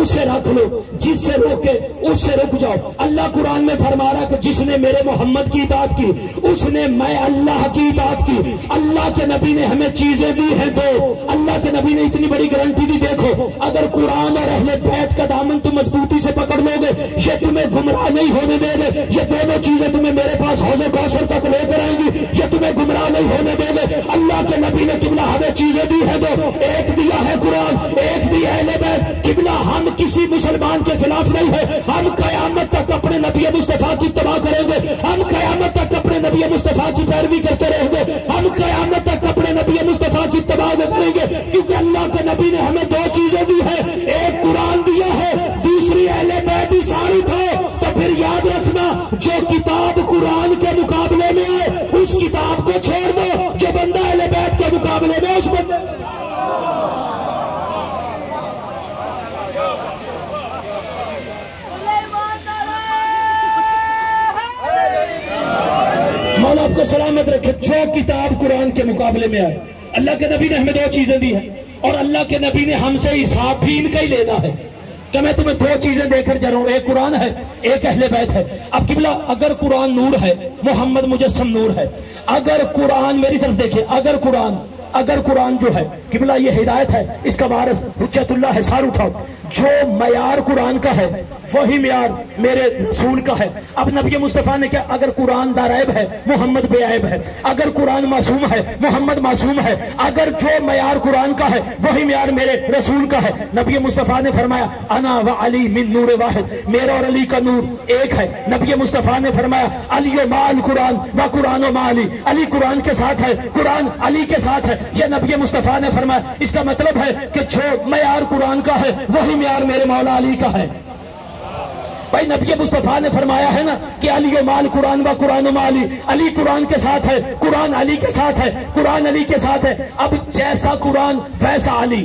اسے رکھ لو، جس سے روکے اس سے رک جاؤ۔ اللہ قرآن میں فرما رہا کہ جس نے میرے محمد کی اطاعت کی اس نے میں اللہ کی اطاعت کی۔ اللہ کے نبی نے ہمیں چیزیں دی ہیں دو، اللہ کے نبی نے اتنی بڑی گارنٹی دی، دیکھو اگر قرآن اور اہل بیت کا دامن تم مضبوطی سے پکڑ لو گے یہ تمہیں گمراہ نہیں ہونے دے گے، یہ دونوں چیزیں تمہیں میرے پاس حوض کوثر تک لے کر آئیں گی، یہ تمہیں گمراہ نہیں ہونے دے گے۔ اللہ کے نبی نے قبلہ ہمیں چیزیں دی ہیں دو، ایک دیا ہے قرآن، ایک دی ہے اہل بیت۔ قبلہ ہم کسی مسلمان کے خلاف نہیں ہے، ہم قیامت تک اپنے نبی مصطفیٰ کی اتباع کریں گے، ہم قیامت تک اپنے نبی مصطفیٰ کی پیروی کرتے رہیں گے، ہم قیامت تک اپنے نبی مصطفیٰ کی اتباع کریں گے، کیونکہ اللہ کے نبی نے ہمیں دو چیزیں دی ہیں، ایک قرآن دیا ہے، دوسری اہل بیت کی سعادت ہے۔ تو پھر یاد رکھنا جو کتاب قرآن کے مقابلے میں ہے اس کتاب کو چھوڑ دو، جو بندہ اہل بیت کے مقابلے میں اس بندے مولا آپ کو سلامت رکھے۔ جو کتاب قرآن کے مقابلے میں آئے، اللہ کے نبی نے ہمیں دو چیزیں دی ہیں اور اللہ کے نبی نے ہم سے حساب بھی ان کا ہی لینا ہے کہ میں تمہیں دو چیزیں دے کر جا رہا ہوں، ایک قرآن ہے ایک اہل بیت ہے۔ اب قبلہ اگر قرآن نور ہے، محمد مجسم نور ہے، اگر قرآن میری طرف دیکھیں، اگر قرآن جو ہے قبلہ یہ ہدایت ہے، اس کا وارث حجت اللہ ہے، سار اٹھاؤ۔ جو معیار قرآن کا ہے وہی معیار میرے رسول کا ہے۔ اب نبی مصطفیٰ نے کیا، اگر قرآن دارائب ہے محمد بے عیب ہے، اگر قرآن معصوم ہے محمد معصوم ہے، اگر جو معیار قرآن کا ہے وہی معیار میرے رسول کا ہے۔ نبی مصطفیٰ نے فرمایا انا و علی من نور واحد، میرا اور علی کا نور ایک ہے۔ نبی مصطفیٰ نے فرمایا علی مال قرآن و قرآن و مالی، علی قرآن کے ساتھ ہے، قرآن علی کے ساتھ ہے۔ یہ نبی مصطفیٰ نے فرمایا، اس کا مطلب ہے کہ جو معیار قرآن کا ہے وہی معیار میرے مولا علی کا ہے۔ بھائی نبی مصطفیٰ نے فرمایا ہے نا کہ علی و مال قرآن و قرآن و مالی، علی قرآن کے ساتھ ہے، قرآن علی کے ساتھ ہے، قرآن علی کے ساتھ ہے۔ اب جیسا قرآن ویسا علی،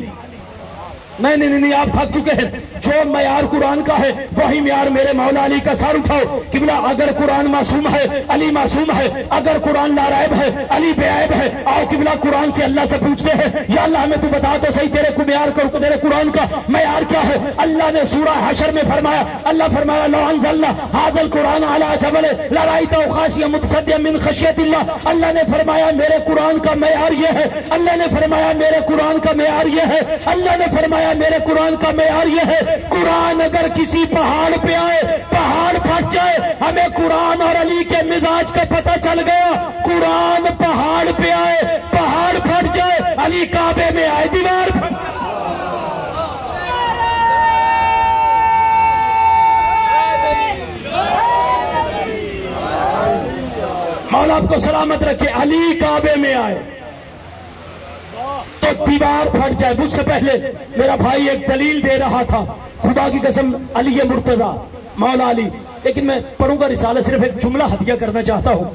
نہیں آپ تھک چکے ہیں۔ جو معیار قرآن کا ہے وہی معیار میرے مولا علی کا، سار اٹھاؤ۔ قبلہ اگر قرآن معصوم ہے علی معصوم ہے، اگر قرآن لارائب ہے علی بے عیب ہے۔ آؤ قبلہ قرآن سے اللہ سے پوچھتے ہیں، یا اللہ ہمیں تو بتا تو صحیح تیرے کو معیار کو، تیرے قرآن کا معیار کیا ہے؟ اللہ نے سورہ حشر میں فرمایا، اللہ فرمایا لو انزلنا ھذا القرآن علی جبل لرأیتہ خاشعا متصدعا من خشیۃ اللہ۔ اللہ نے فرمایا میرے قرآن کا معیار یہ ہے، اللہ نے فرمایا میرے قرآن کا معیار یہ ہے، اللہ نے فرمایا میرے قرآن کا معیار یہ ہے۔ قرآن اگر کسی پہاڑ پہ آئے، پہاڑ پھٹ جائے، ہمیں قرآن اور علی کے مزاج کا پتہ چل گیا۔ قرآن پہاڑ پہ آئے، پہاڑ پھٹ جائے، علی کعبے میں آئے، دیوار پھٹ۔ مولا آپ کو سلامت رکھے، علی کعبے میں آئے تو دیوار پھٹ جائے۔ مجھ سے پہلے میرا بھائی ایک دلیل دے رہا تھا، خدا کی قسم علی مرتضیٰ مولا علی، لیکن میں پڑھوں گا رسالہ، صرف ایک جملہ ہدیہ کرنا چاہتا ہوں۔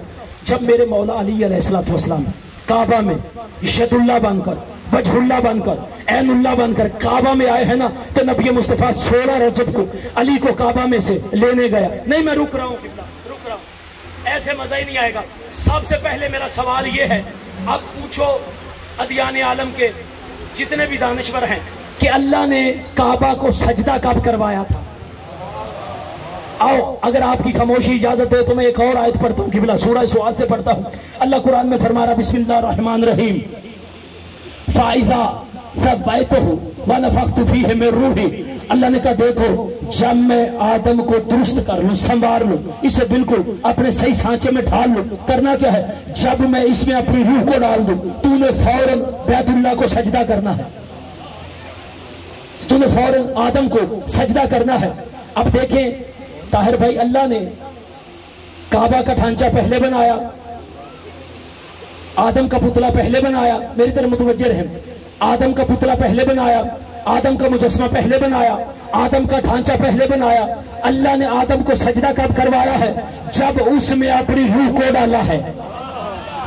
جب میرے مولا علی علیہ السلام کعبہ میں ید اللہ بن کر، وجہ اللہ بن کر، عین اللہ بن کر کعبہ میں آئے ہیں نا، تو نبی مصطفیٰ 16 رجب کو علی کو کعبہ میں سے لینے گیا۔ نہیں میں رک رہا ہوں قبلہ، رک رہا ہوں، ایسے مزہ ہی نہیں آئے گا۔ سب سے پہلے میرا سوال یہ ہے، اب پوچھو ادیان عالم کے جتنے بھی دانشور ہیں کہ اللہ نے کعبہ کو سجدہ کب کروایا تھا؟ آؤ اگر آپ کی خاموشی اجازت ہے تو میں ایک اور آیت پڑھتا ہوں، قبلہ سورہ سعاد سے پڑھتا ہوں۔ اللہ قرآن میں فرما رہا بسم اللہ الرحمن الرحیم فَإِذَا ثَبَّيْتُهُ وَنَفَخْتُ فِيهِ مِن رُوحِي۔ اللہ نے کہا دیکھو جب میں آدم کو درست کر لوں، سنوار لوں، اسے بالکل اپنے صحیح سانچے میں ڈھال لوں، کرنا کیا ہے؟ جب میں اس میں اپنی روح کو ڈال دوں تو نے فوراً بیت اللہ کو سجدہ کرنا ہے، تو نے فوراً آدم کو سجدہ کرنا ہے۔ اب دیکھیں طاہر بھائی، اللہ نے کعبہ کا ڈھانچہ پہلے بنایا، آدم کا پتلا پہلے بنایا، میری طرف متوجہ رہیں، آدم کا پتلا پہلے بنایا، آدم کا مجسمہ پہلے بنایا، آدم کا ڈھانچہ پہلے بنایا۔ اللہ نے آدم کو سجدہ کب کروایا ہے؟ جب اس میں اپنی روح کو ڈالا ہے۔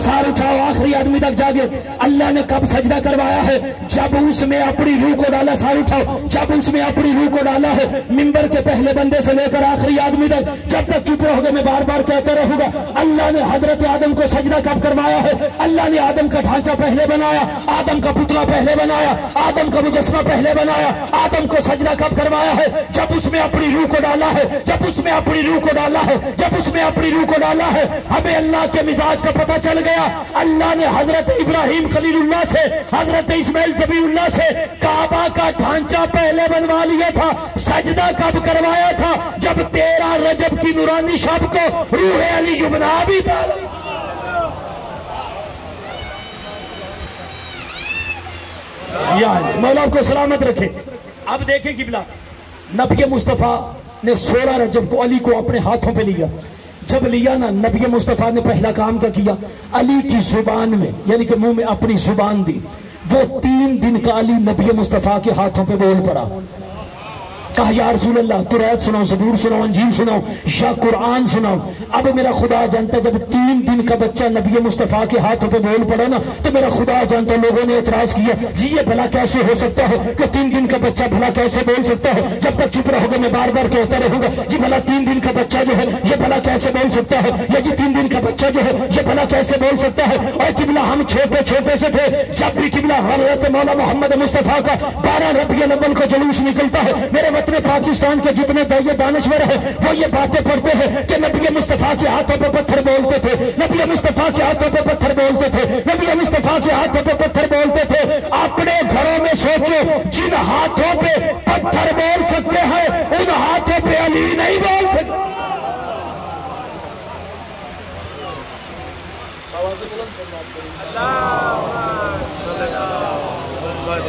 سار اٹھاؤ آخری آدمی تک جاگے. اللہ نے کب سجدہ کروایا ہے؟ جب اس میں اپنی روح کو ڈالا. سار اٹھاؤ. جب اس میں اپنی روح کو ڈالا ہے. منبر کے پہلے بندے سے لے کر آخری آدمی تک جب تک چپ رہو گے میں بار بار کہتا رہوں گا. اللہ نے حضرت آدم کو سجدہ کب کروایا ہے؟ اللہ نے آدم کا ڈھانچہ پہلے بنایا, آدم کا پتلا پہلے بنایا, آدم کا مجسمہ پہلے بنایا. آدم کو سجدہ کب کروایا ہے؟ جب اس میں اپنی روح کو ڈالا ہے. جب اس میں اپنی روح کو ڈالا ہے. جب اس میں اپنی روح کو ڈالا ہے. ہمیں اللہ کے مزاج کا پتہ چل گیا. اللہ نے حضرت ابراہیم خلیل اللہ سے, حضرت اسماعیل جبی اللہ سے کعبہ کا ڈھانچہ پہلے بنوا لیا تھا. سجدہ کب کروایا تھا؟ جب 13 رجب کی نورانی شب کو روح علی یمنا بھی تھا. مولا کو سلامت رکھے. اب دیکھیں قبلہ, نبی مصطفیٰ نے 16 رجب کو علی کو اپنے ہاتھوں پہ لیا. جب لیا نا, نبی مصطفیٰ نے پہلا کام کیا کیا؟ علی کی زبان میں یعنی کہ منہ میں اپنی زبان دی. وہ 3 دن کا علی نبی مصطفیٰ کے ہاتھوں پہ بول پڑا. کہا یا رسول اللہ توریت سناؤ, زبور سناؤ, انجیل سناؤ, یا قرآن سناؤ. اب میرا خدا جانتا جب 3 دن کا بچہ نبی مصطفیٰ کے ہاتھوں پہ بول پڑا نا, تو میرا خدا جانتا لوگوں نے اعتراض کیا جی یہ بھلا کیسے ہو سکتا ہے کہ 3 دن کا بچہ بھلا کیسے بول سکتا ہے. جب تک چپ رہو گے میں بار بار کہتا رہوں گا جی بھلا 3 دن کا بچہ جو ہے یہ بھلا کیسے بول سکتا ہے, یا جی 3 دن کا بچہ جو ہے یہ بھلا کیسے بول سکتا ہے. اور قبلہ ہم چھوٹے چھوٹے سے تھے جب بھی قبلہ حضرت مولا محمد مصطفیٰ کا 12 ربیع الاول کو جلوس نکلتا ہے. میرے وطن پاکستان کے جتنے داعی دانشور ہیں وہ یہ باتیں پڑھتے ہیں کہ نبی مصطفیٰ کے ہاتھوں پہ پتھر بولتے تھے, نبی مصطفیٰ کے ہاتھوں پہ پتھر بولتے تھے, نبی مصطفیٰ کے ہاتھوں پہ پتھر بولتے تھے. اپنے گھروں میں سوچو جن ہاتھوں پہ پتھر بول سکتے ہیں ان ہاتھوں پہ علی نہیں بول سکتے.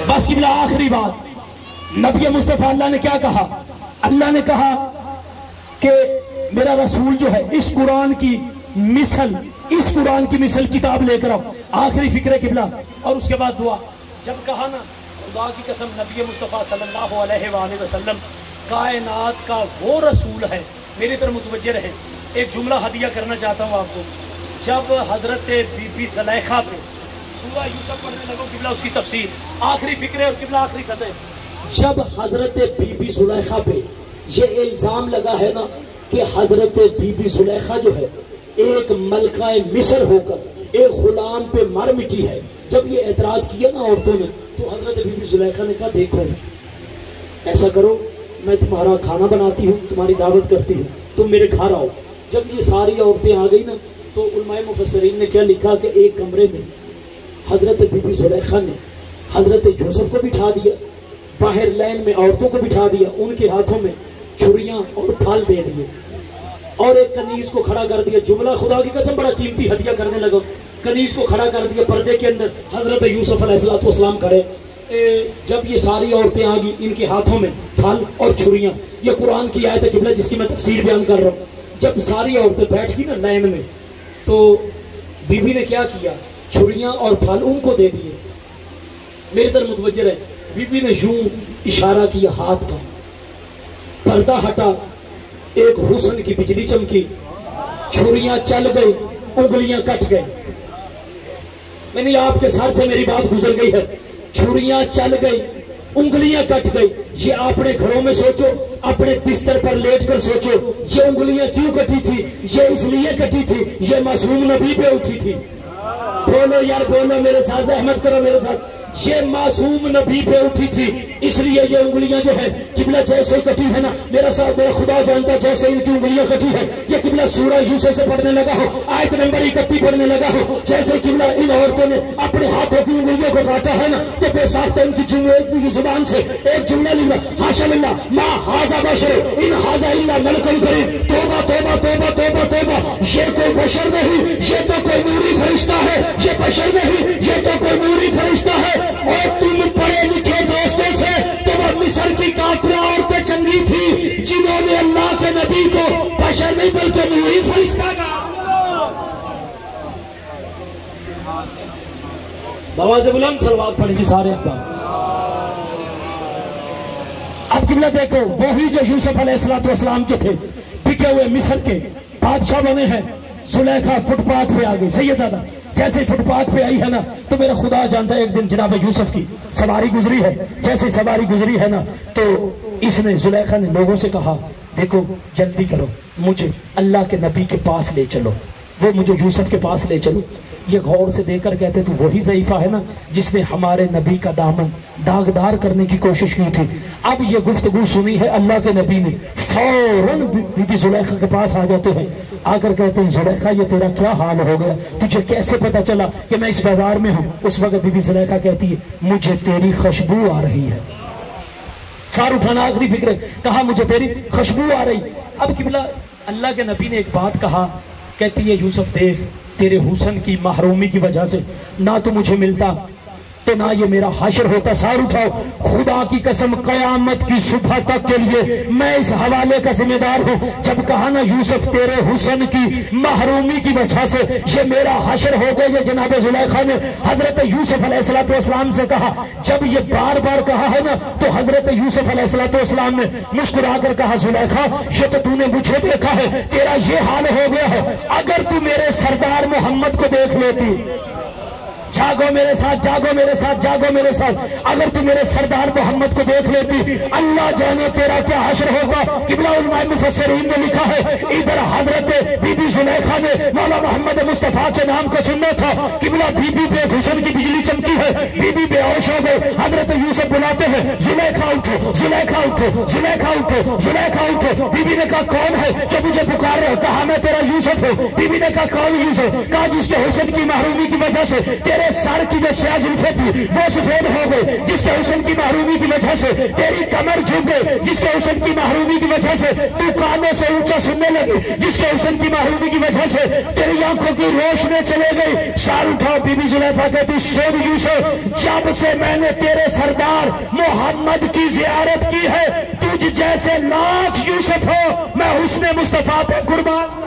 بس قبلہ آخری بات, نبی مصطفیٰ اللہ نے کیا کہا؟ اللہ نے کہا کہ میرا رسول جو ہے اس قرآن کی مثل کتاب لے کر آؤ. آخری فکر قبلہ اور اس کے بعد دعا. جب کہا نا خدا کی قسم نبی مصطفیٰ صلی اللہ علیہ وآلہ وسلم کائنات کا وہ رسول ہے. میری طرف متوجہ رہے, ایک جملہ ہدیہ کرنا چاہتا ہوں آپ کو. جب حضرت بی بی زلیخا پہ سورہ یوسف پڑھنے لگو قبلہ اس کی تفسیر آخری فکرے اور قبلہ آخری سطح. جب حضرت بی بی زلیخا پہ یہ الزام لگا ہے نا کہ حضرت بی بی زلیخا جو ہے ایک ملکہ مصر ہو کر ایک غلام پہ مر مٹی ہے, جب یہ اعتراض کیا نا عورتوں نے تو حضرت بی بی زلیخا نے کہا دیکھو ایسا کرو میں تمہارا کھانا بناتی ہوں, تمہاری دعوت کرتی ہوں, تم میرے گھر آؤ. جب یہ ساری عورتیں آ گئی نا تو علماء مفسرین نے کیا لکھا کہ ایک کمرے میں حضرت بی بی زلیخا نے حضرت یوسف کو بٹھا دیا, باہر لین میں عورتوں کو بٹھا دیا, ان کے ہاتھوں میں چھریاں اور پھل دے دیے اور ایک کنیز کو کھڑا کر دیا. جملہ خدا کی قسم بڑا قیمتی ہدیہ کرنے لگا. کنیز کو کھڑا کر دیا, پردے کے اندر حضرت یوسف علیہ السلام کھڑے. جب یہ ساری عورتیں آ گئی ان کے ہاتھوں میں پھل اور چھریاں. یہ قرآن کی آیت ہے قبلہ جس کی میں تفسیر بیان کر رہا ہوں. جب ساری عورتیں بیٹھ گئی نا لائن میں تو بی بی نے کیا کیا, چھریاں اور پھل ان کو دے دیے. میری طرف متوجہ رہے, بی بی نے یوں اشارہ کیا ہاتھ کا, پردہ ہٹا, ایک حسن کی بجلی چمکی, چھریاں چل گئی, انگلیاں کٹ گئی. میں نے آپ کے سر سے میری بات گزر گئی ہے, چھریاں چل گئی, انگلیاں کٹ گئی. یہ اپنے گھروں میں سوچو, اپنے بستر پر لیٹ کر سوچو یہ انگلیاں کیوں کٹی تھی, یہ اس لیے کٹی تھی یہ معصوم نبی پہ اٹھی تھی. بولو یار بولو میرے ساتھ, احمد کرو میرے ساتھ. یہ معصوم نبی پہ اٹھی تھی اس لیے یہ انگلیاں جو ہے قبلہ جیسے کٹی ہے نا, میرا خدا جانتا جیسے ان کی انگلیاں کٹی ہے. یہ قبلہ سورہ یوسف سے پڑھنے لگا ہو, آیت نمبر 31 پڑھنے لگا ہو, جیسے قبلہ ان عورتوں نے اپنے ہاتھوں کی انگلیوں کو کاٹا ہے نا تو بے ساختہ ان کی جملے زبان سے ایک جملہ لکھا, حاشا للہ ما ھذا بشر ان ھذا الا ملک کریم. توبہ توبہ توبہ توبہ توبہ, یہ کوئی بشر نہیں, یہ تو کوئی نوری فرشتہ ہے. یہ بشر نہیں, یہ تو کوئی نوری فرشتہ ہے. اور تم پڑھے لکھے دوستوں سے تو وہ مصر کی کافرہ عورتیں چنگی تھی جنہوں نے اللہ کے نبی کو بشر نہیں بلکہ نوری فرشتہ کہا. بواز بلند صلوات پڑھیں گی سارے احباب. اب قبلہ دیکھو, وہی جو یوسف علیہ السلام جو تھے بکے ہوئے مصر کے بادشاہ بنے ہیں, زلیخا فٹ پاتھ پہ آ گئی. صحیح ہے زیادہ جیسے فٹ پاتھ پہ آئی ہے نا تو میرا خدا جانتا ہے ایک دن جناب یوسف کی سواری گزری ہے، جیسے سواری گزری ہے نا تو اس نے زلیخا نے لوگوں سے کہا دیکھو جلدی کرو، مجھے اللہ کے نبی کے پاس لے چلو، وہ مجھے یوسف کے پاس لے چلو۔ یہ غور سے دیکھ کر کہتے تو وہی ضعیفہ ہے نا جس نے ہمارے نبی کا دامن داغدار کرنے کی کوشش کی تھی۔ اب یہ گفتگو سنی ہے اللہ کے نبی نے، فوراً بی بی زلیخا کے پاس آ جاتے ہیں، آ کر کہتے ہیں زلیخا یہ تیرا کیا حال ہو گیا، تجھے کیسے پتا چلا کہ میں اس بازار میں ہوں؟ اس وقت بی بی زلیخا کہتی ہے مجھے تیری خوشبو آ رہی ہے۔ سار اٹھانا آخری فکر ہے، کہا مجھے تیری خوشبو آ رہی۔ اب قبلہ اللہ کے نبی نے ایک بات کہا، کہتی ہے یوسف دیکھ تیرے حسن کی محرومی کی وجہ سے نہ تو مجھے ملتا تو نہ یہ میرا حشر ہوتا۔ سار اٹھاؤ، خدا کی قسم قیامت کی صبح تک کے لیے میں اس حوالے کا ذمہ دار ہوں۔ جب کہا نا یوسف تیرے حسن کی محرومی کی وجہ سے یہ میرا حشر ہو گیا، یہ جناب زلیخا نے حضرت یوسف علیہ السلام سے کہا۔ جب یہ بار بار کہا ہے نا تو حضرت یوسف علیہ السلام نے مسکرا کر کہا زلیخا یہ تو تو نے مجھے دیکھا ہے، تیرا یہ حال ہو گیا ہے، اگر تو میرے سردار محمد کو دیکھ لیتی، جاگو میرے ساتھ، جاگو میرے ساتھ، جاگو میرے ساتھ، اگر تو میرے سردار محمد کو دیکھ لیتی اللہ جانے تیرا کیا حشر ہوگا۔ قبلہ علماء مفسرین نے لکھا ہے ادھر حضرت بی بی زلیخا نے مولا محمد مصطفیٰ کے نام کو سننا تھا، قبلہ بی بی پہ حسن کی بجلی چمکی ہے، بی بی بے ہوش ہو گئے۔ حضرت یوسف بلاتے ہیں زلیخا اٹھو، زلیخا اٹھو، زلیخا اٹھو، زلیخا اٹھو۔ بی بی نے کہا کون ہے جو مجھے پکار رہے ہو؟ کہا میں تیرا یوسف ہوں۔ بی بی نے کہا کون یوسف؟ کہا جس کے حسن کی محرومی کی وجہ سے تیرے سر کی جو سیاہ زلفیں تھی وہ سفید ہو گئے، جس کے حسن کی محرومی کی وجہ سے تیری کمر جھک گئی، جس کے حسن کی محرومی کی وجہ سے تو کانوں سے اونچا سننے لگے، جس کے حسن کی محرومی کی وجہ سے تیری آنکھوں کی روشنی چلے گئی۔ سار اٹھاؤ، بی بی زلیخا کہتی سن یوسف جب سے میں نے تیرے سردار محمد کی زیارت کی ہے تجھ جیسے لاکھ یوسف ہو میں حسن مصطفیٰ پہ قربان۔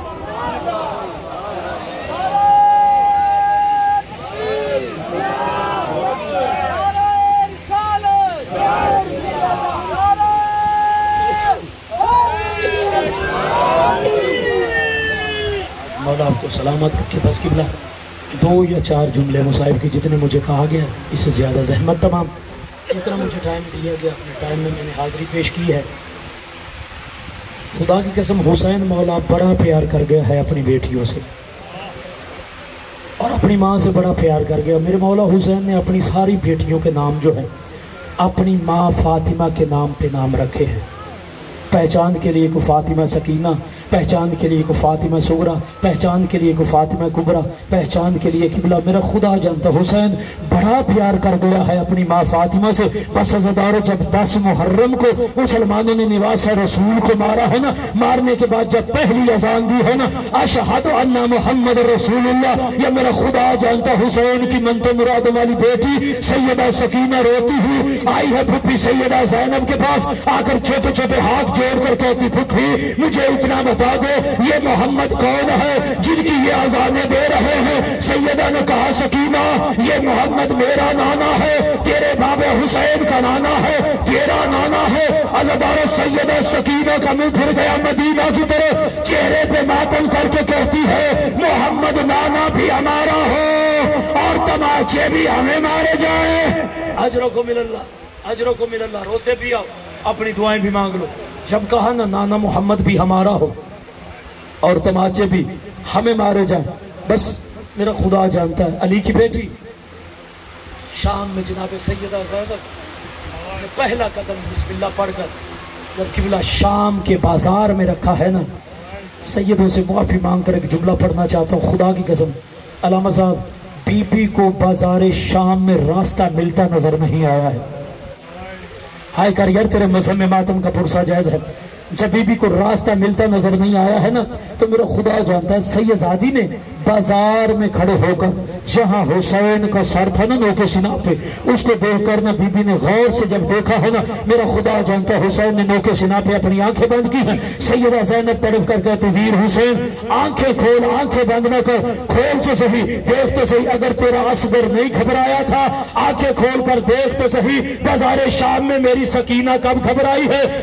مولا آپ کو سلامت رکھے۔ بس قبلہ 2 یا 4 جملے مصائب کی جتنے مجھے کہا گیا، اس سے زیادہ زحمت تمام، جتنا مجھے ٹائم دیا گیا اپنے ٹائم میں نے حاضری پیش کی ہے۔ خدا کی قسم حسین مولا بڑا پیار کر گیا ہے اپنی بیٹیوں سے اور اپنی ماں سے بڑا پیار کر گیا۔ میرے مولا حسین نے اپنی ساری بیٹیوں کے نام جو ہیں اپنی ماں فاطمہ کے نام پہ نام رکھے ہیں۔ پہچان کے لیے کو فاطمہ سکینہ، پہچان کے لیے کو فاطمہ صغرا، پہچان کے لیے کو فاطمہ کبرا، پہچان کے لیے قبلہ میرا خدا جانتا حسین بڑا پیار کر گیا ہے اپنی ماں فاطمہ سے۔ بس عزادارو جب 10 محرم کو مسلمانوں نے نواس رسول کو مارا ہے نا، مارنے کے بعد جب پہلی اذان دی ہے نا اشہد ان محمد رسول اللہ، یہ میرا خدا جانتا حسین کی منت مراد والی بیٹی سیدہ سکینہ روتی ہوئی آئی ہے پھپھی سیدہ زینب کے پاس، آ کر چھوٹے چھوٹے ہاتھ جوڑ کر کہتی پھپھی مجھے اتنا بتا دو یہ محمد کون ہے جن کی یہ اذانیں دے رہے ہیں؟ سیدہ نے کہا سکینہ یہ محمد میرا نانا ہے، تیرے بابا حسین کا نانا ہے، تیرا نانا ہے۔ عزادارو سیدہ سکینہ کا منہ پھر گیا مدینہ کی طرف، چہرے پہ ماتم کر کے کہتی ہے محمد نانا بھی ہمارا ہو اور تماچے بھی ہمیں مارے جائیں۔ اجروں کو مل اللہ، اجروں کو مل اللہ، روتے بھی آؤ اپنی دعائیں بھی مانگ لو۔ جب کہا نا نانا محمد بھی ہمارا ہو اور تماچے بھی ہمیں مارے جائیں، بس میرا خدا جانتا ہے۔ علی کی بیٹی شام میں جناب سیدہ زینب نے پہلا قدم بسم اللہ پڑھ کر جب قبلہ شام کے بازار میں رکھا ہے نا، سیدوں سے معافی مانگ کر ایک جملہ پڑھنا چاہتا ہوں خدا کی قسم۔ علامہ صاحب بی بی کو بازار شام میں راستہ ملتا نظر نہیں آیا ہے۔ ہائے کر یار تیرے مذہب میں ماتم کا پرسہ جائز ہے، جب بی بی کو راستہ ملتا نظر نہیں آیا ہے نا تو میرا خدا جانتا ہے سیدزادی نے بازار میں کھڑے ہو کر جہاں حسین کا سر تھا نا نوکے سینہ پہ، اس کو دیکھ کر نا بی بی نے غور سے جب دیکھا ہے نا، میرا خدا جانتا ہے حسین نے نوکے سینہ پہ اپنی آنکھیں بند کی ہیں۔ سیدہ زینب تڑپ کر کہتے ویر حسین آنکھیں کھول، آنکھیں بند نہ کر، کھول سے صحیح، دیکھ تو صحیح، اگر تیرا اصغر نہیں گھبرایا تھا آنکھیں کھول کر دیکھ تو صحیح، بازار شام میں میری سکینہ کب گھبرائی ہے؟